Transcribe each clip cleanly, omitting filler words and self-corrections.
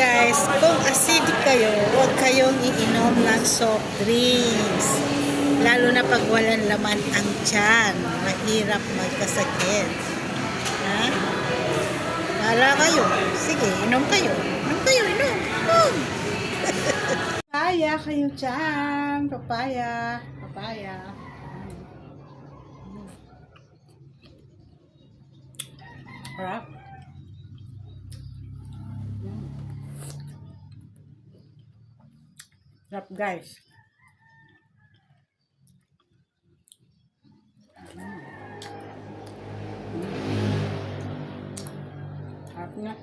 guys, kung acidic kayo, huwag kayong iinom ng soft drinks. Lalo na pag walang laman ang tiyan. Mahirap magkasakit. Ha? Bahala kayo. Sige, inom kayo. Inom kayo, inom. Inom. Papaya kayo dyan. Papaya. Papaya. Harap. Sarap guys. Sarap na.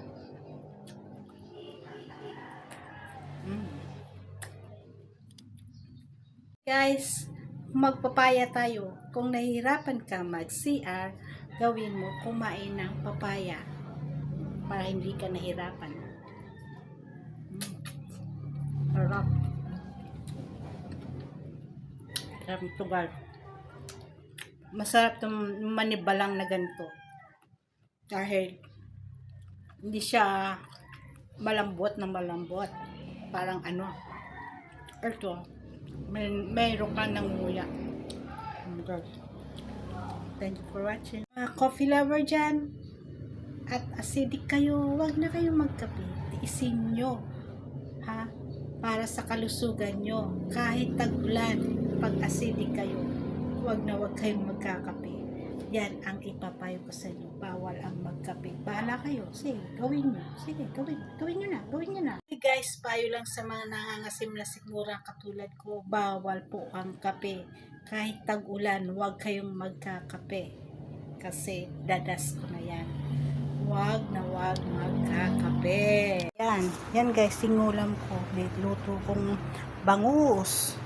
Guys, magpapaya tayo. Kung nahihirapan ka mag-CR, gawin mo kumain ng papaya para hindi ka nahirapan. Sarap. Sarap ito guys. Masarap itong manibalang na ganito. Dahil hindi siya malambot na malambot. Parang ano. Ito. Mayroon ka ng nguya. Thank you for watching. Coffee lover dyan. At acidic kayo. Huwag na kayong magkape. Tiisin nyo. Ha? Para sa kalusugan nyo. Kahit tag-ulan, pag acidic kayo, huwag kayong magkakape. Yan ang ipapayo ko sa inyo. Bawal ang magkape. Bahala kayo. Sige, gawin nyo. Sige, gawin nyo na. Gawin nyo na. Hey guys, payo lang sa mga nangangasim na sigmura katulad ko. Bawal po ang kape. Kahit tag-ulan, huwag kayong magkakape. Kasi dadas ko na yan. Huwag magkakape. Yan guys, singulam ko. May luto kong bangus.